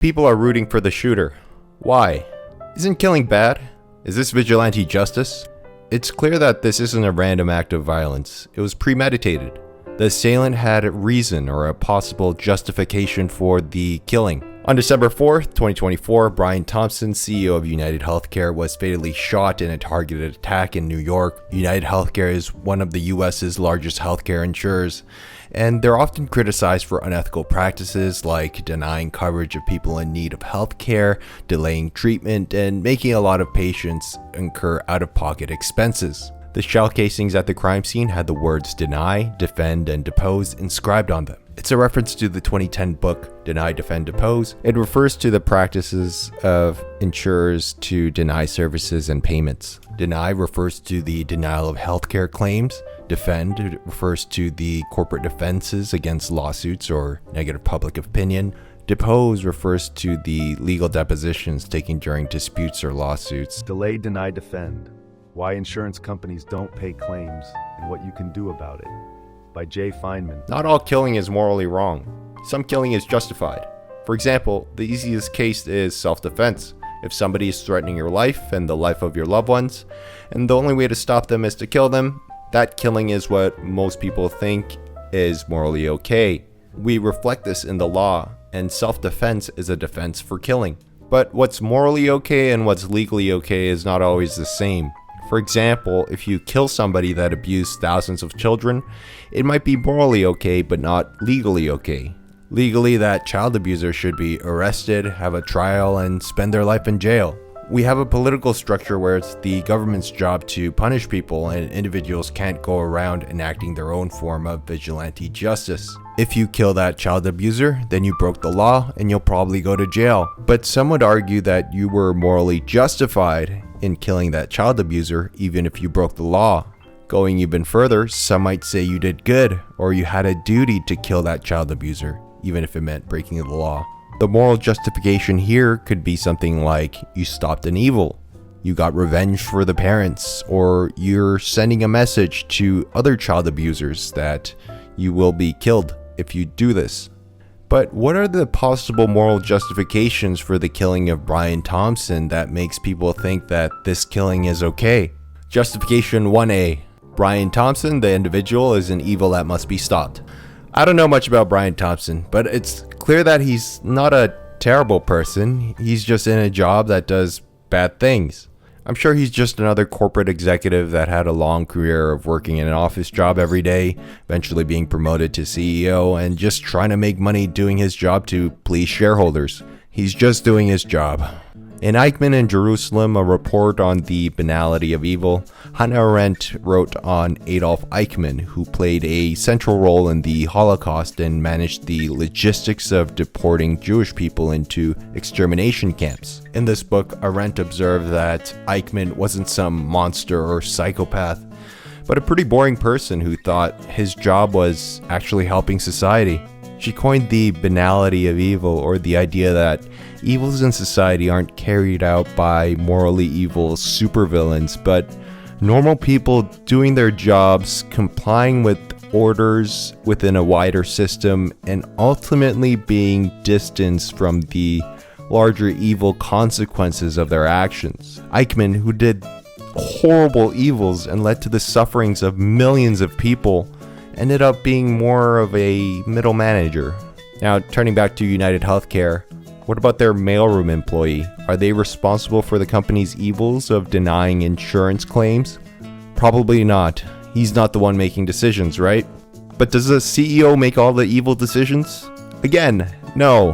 People are rooting for the shooter. Why? Isn't killing bad? Is this vigilante justice? It's clear that this isn't a random act of violence. It was premeditated. The assailant had a reason or a possible justification for the killing. On December 4th, 2024, Brian Thompson, CEO of UnitedHealthcare, was fatally shot in a targeted attack in New York. UnitedHealthcare is one of the US's largest healthcare insurers, and they're often criticized for unethical practices like denying coverage of people in need of healthcare, delaying treatment, and making a lot of patients incur out-of-pocket expenses. The shell casings at the crime scene had the words deny, defend, and depose inscribed on them. It's a reference to the 2010 book, Deny, Defend, Depose. It refers to the practices of insurers to deny services and payments. Deny refers to the denial of healthcare claims. Defend refers to the corporate defenses against lawsuits or negative public opinion. Depose refers to the legal depositions taken during disputes or lawsuits. Delay, deny, defend. Why insurance companies don't pay claims and what you can do about it. By Jay Feynman. Not all killing is morally wrong. Some killing is justified. For example, the easiest case is self-defense. If somebody is threatening your life and the life of your loved ones, and the only way to stop them is to kill them, that killing is what most people think is morally okay. We reflect this in the law, and self-defense is a defense for killing. But what's morally okay and what's legally okay is not always the same. For example, if you kill somebody that abused thousands of children, it might be morally okay but not legally okay. Legally, that child abuser should be arrested, have a trial, and spend their life in jail. We have a political structure where it's the government's job to punish people, and individuals can't go around enacting their own form of vigilante justice. If you kill that child abuser, then you broke the law and you'll probably go to jail. But some would argue that you were morally justified in killing that child abuser even if you broke the law. Going even further, some might say you did good, or you had a duty to kill that child abuser, even if it meant breaking the law. The moral justification here could be something like you stopped an evil, you got revenge for the parents, or you're sending a message to other child abusers that you will be killed if you do this. But what are the possible moral justifications for the killing of Brian Thompson that makes people think that this killing is okay? Justification 1A. Brian Thompson, the individual, is an evil that must be stopped. I don't know much about Brian Thompson, but it's clear that he's not a terrible person. He's just in a job that does bad things. I'm sure he's just another corporate executive that had a long career of working in an office job every day, eventually being promoted to CEO, and just trying to make money doing his job to please shareholders. He's just doing his job. In Eichmann in Jerusalem, a report on the banality of evil, Hannah Arendt wrote on Adolf Eichmann, who played a central role in the Holocaust and managed the logistics of deporting Jewish people into extermination camps. In this book, Arendt observed that Eichmann wasn't some monster or psychopath, but a pretty boring person who thought his job was actually helping society. She coined the banality of evil, or the idea that evils in society aren't carried out by morally evil supervillains, but normal people doing their jobs, complying with orders within a wider system, and ultimately being distanced from the larger evil consequences of their actions. Eichmann, who did horrible evils and led to the sufferings of millions of people, ended up being more of a middle manager. Now, turning back to UnitedHealthcare, what about their mailroom employee? Are they responsible for the company's evils of denying insurance claims? Probably not. He's not the one making decisions, right? But does the CEO make all the evil decisions? Again, no.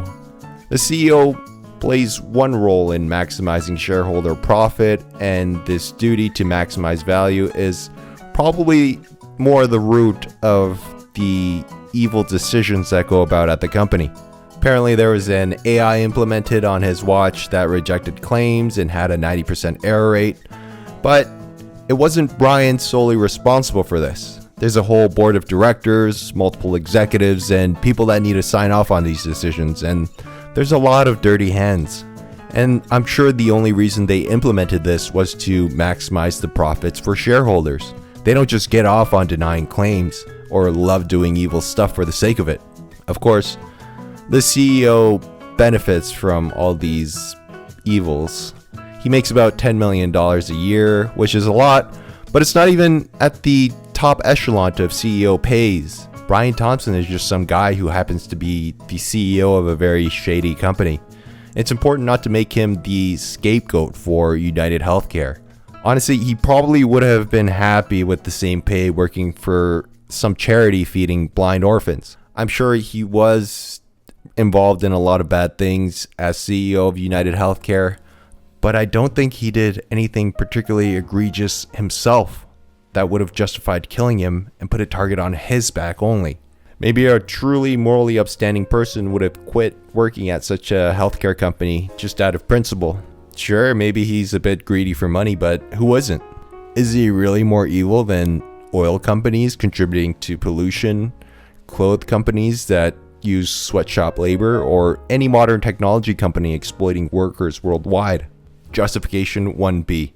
The CEO plays one role in maximizing shareholder profit, and this duty to maximize value is probably more the root of the evil decisions that go about at the company. Apparently there was an AI implemented on his watch that rejected claims and had a 90% error rate, but it wasn't Brian solely responsible for this. There's a whole board of directors, multiple executives, and people that need to sign off on these decisions, and there's a lot of dirty hands. And I'm sure the only reason they implemented this was to maximize the profits for shareholders. They don't just get off on denying claims or love doing evil stuff for the sake of it. Of course, the CEO benefits from all these evils. He makes about $10 million a year, which is a lot, but it's not even at the top echelon of CEO pays. Brian Thompson is just some guy who happens to be the CEO of a very shady company. It's important not to make him the scapegoat for UnitedHealthcare. Honestly, he probably would have been happy with the same pay working for some charity feeding blind orphans. I'm sure he was involved in a lot of bad things as CEO of UnitedHealthcare, but I don't think he did anything particularly egregious himself that would have justified killing him and put a target on his back only. Maybe a truly morally upstanding person would have quit working at such a healthcare company just out of principle. Sure, maybe he's a bit greedy for money, but who isn't? Is he really more evil than oil companies contributing to pollution, clothes companies that use sweatshop labor, or any modern technology company exploiting workers worldwide? Justification 1B.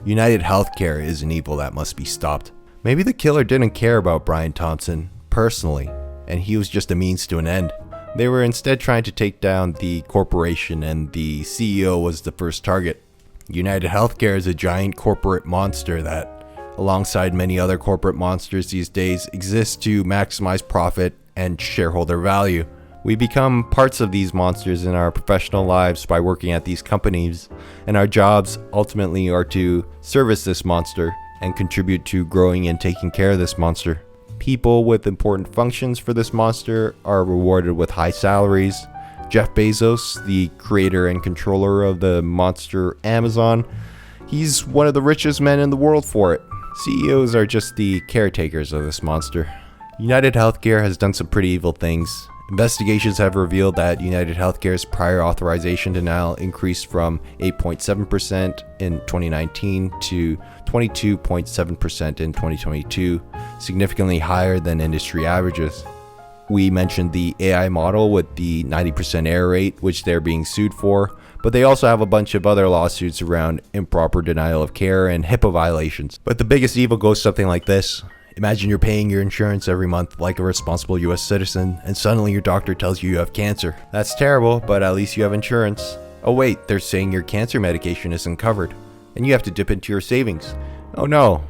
UnitedHealthcare is an evil that must be stopped. Maybe the killer didn't care about Brian Thompson personally, and he was just a means to an end. They were instead trying to take down the corporation, and the CEO was the first target. UnitedHealthcare is a giant corporate monster that, alongside many other corporate monsters these days, exists to maximize profit and shareholder value. We become parts of these monsters in our professional lives by working at these companies, and our jobs ultimately are to service this monster and contribute to growing and taking care of this monster. People with important functions for this monster are rewarded with high salaries. Jeff Bezos, the creator and controller of the monster Amazon, he's one of the richest men in the world for it. CEOs are just the caretakers of this monster. UnitedHealthcare has done some pretty evil things. Investigations have revealed that UnitedHealthcare's prior authorization denial increased from 8.7% in 2019 to 22.7% in 2022, significantly higher than industry averages. We mentioned the AI model with the 90% error rate, which they're being sued for, but they also have a bunch of other lawsuits around improper denial of care and HIPAA violations. But the biggest evil goes something like this. Imagine you're paying your insurance every month like a responsible US citizen, and suddenly your doctor tells you have cancer. That's terrible, but at least you have insurance. Oh wait, they're saying your cancer medication isn't covered, and you have to dip into your savings. Oh no,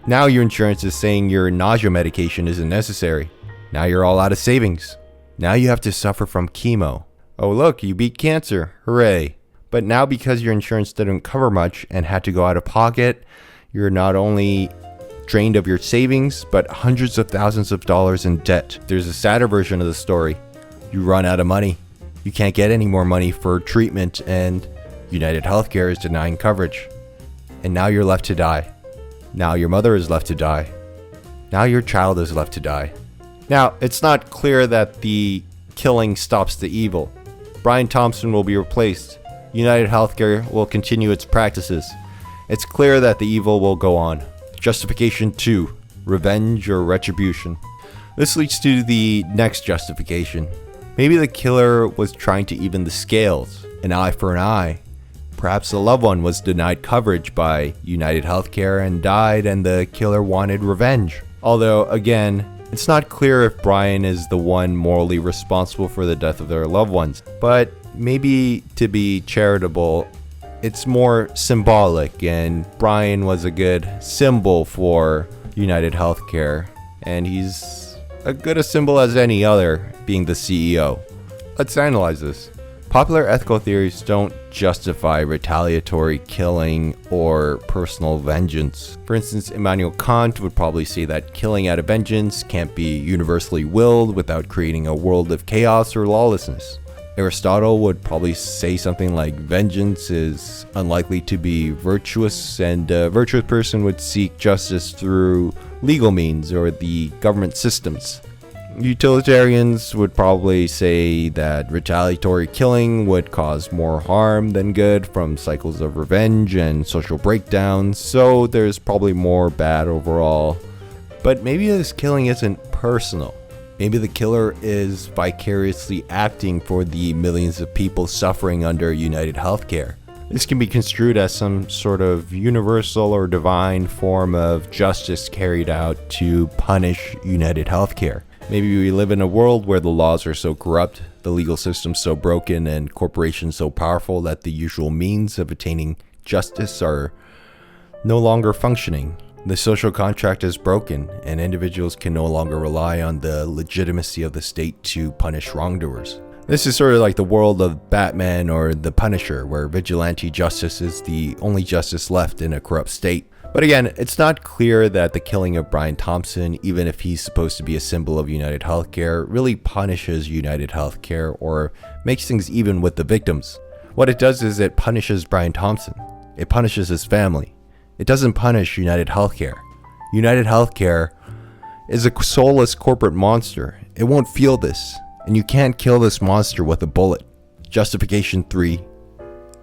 now your insurance is saying your nausea medication isn't necessary. Now you're all out of savings. Now you have to suffer from chemo. Oh look, you beat cancer, hooray. But now because your insurance didn't cover much and had to go out of pocket, you're not only drained of your savings, but hundreds of thousands of dollars in debt. There's a sadder version of the story. You run out of money. You can't get any more money for treatment, and UnitedHealthcare is denying coverage. And now you're left to die. Now your mother is left to die. Now your child is left to die. Now, it's not clear that the killing stops the evil. Brian Thompson will be replaced. UnitedHealthcare will continue its practices. It's clear that the evil will go on. Justification 2. Revenge or retribution. This leads to the next justification. Maybe the killer was trying to even the scales, an eye for an eye. Perhaps a loved one was denied coverage by UnitedHealthcare and died, and the killer wanted revenge. Although, again, it's not clear if Brian is the one morally responsible for the death of their loved ones. But maybe to be charitable, it's more symbolic, and Brian was a good symbol for UnitedHealthcare, and he's as good a symbol as any other, being the CEO. Let's analyze this. Popular ethical theories don't justify retaliatory killing or personal vengeance. For instance, Immanuel Kant would probably say that killing out of vengeance can't be universally willed without creating a world of chaos or lawlessness. Aristotle would probably say something like vengeance is unlikely to be virtuous, and a virtuous person would seek justice through legal means or the government systems. Utilitarians would probably say that retaliatory killing would cause more harm than good from cycles of revenge and social breakdowns, so there's probably more bad overall. But maybe this killing isn't personal. Maybe the killer is vicariously acting for the millions of people suffering under UnitedHealthcare. This can be construed as some sort of universal or divine form of justice carried out to punish UnitedHealthcare. Maybe we live in a world where the laws are so corrupt, the legal system so broken, and corporations so powerful that the usual means of attaining justice are no longer functioning. The social contract is broken, and individuals can no longer rely on the legitimacy of the state to punish wrongdoers. This is sort of like the world of Batman or the Punisher, where vigilante justice is the only justice left in a corrupt state. But again, it's not clear that the killing of Brian Thompson, even if he's supposed to be a symbol of UnitedHealthcare, really punishes UnitedHealthcare or makes things even with the victims. What it does is it punishes Brian Thompson. It punishes his family. It doesn't punish UnitedHealthcare. UnitedHealthcare is a soulless corporate monster. It won't feel this, and you can't kill this monster with a bullet. Justification 3.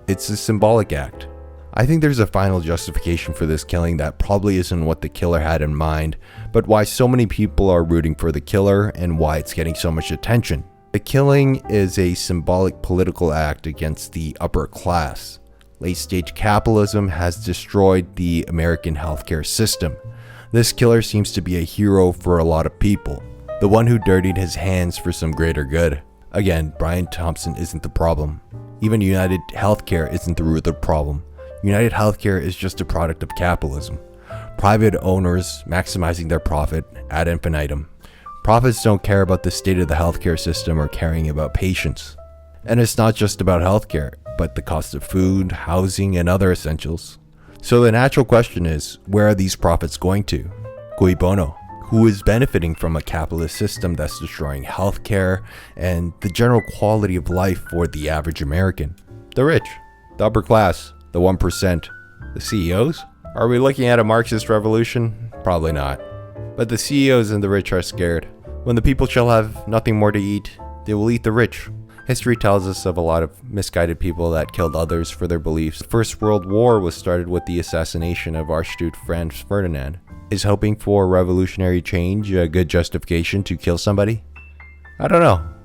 It's a symbolic act. I think there's a final justification for this killing that probably isn't what the killer had in mind, but why so many people are rooting for the killer and why it's getting so much attention. The killing is a symbolic political act against the upper class. Late-stage capitalism has destroyed the American healthcare system. This killer seems to be a hero for a lot of people, the one who dirtied his hands for some greater good. Again, Brian Thompson isn't the problem. Even UnitedHealthcare isn't the root of the problem. UnitedHealthcare is just a product of capitalism. Private owners maximizing their profit ad infinitum. Profits don't care about the state of the healthcare system or caring about patients. And it's not just about healthcare, but the cost of food, housing, and other essentials. So the natural question is, where are these profits going to? Cui bono? Who is benefiting from a capitalist system that's destroying healthcare and the general quality of life for the average American? The rich, the upper class, the 1%, the CEOs? Are we looking at a Marxist revolution? Probably not. But the CEOs and the rich are scared. When the people shall have nothing more to eat, they will eat the rich. History tells us of a lot of misguided people that killed others for their beliefs. The First World War was started with the assassination of Archduke Franz Ferdinand. Is hoping for revolutionary change a good justification to kill somebody? I don't know.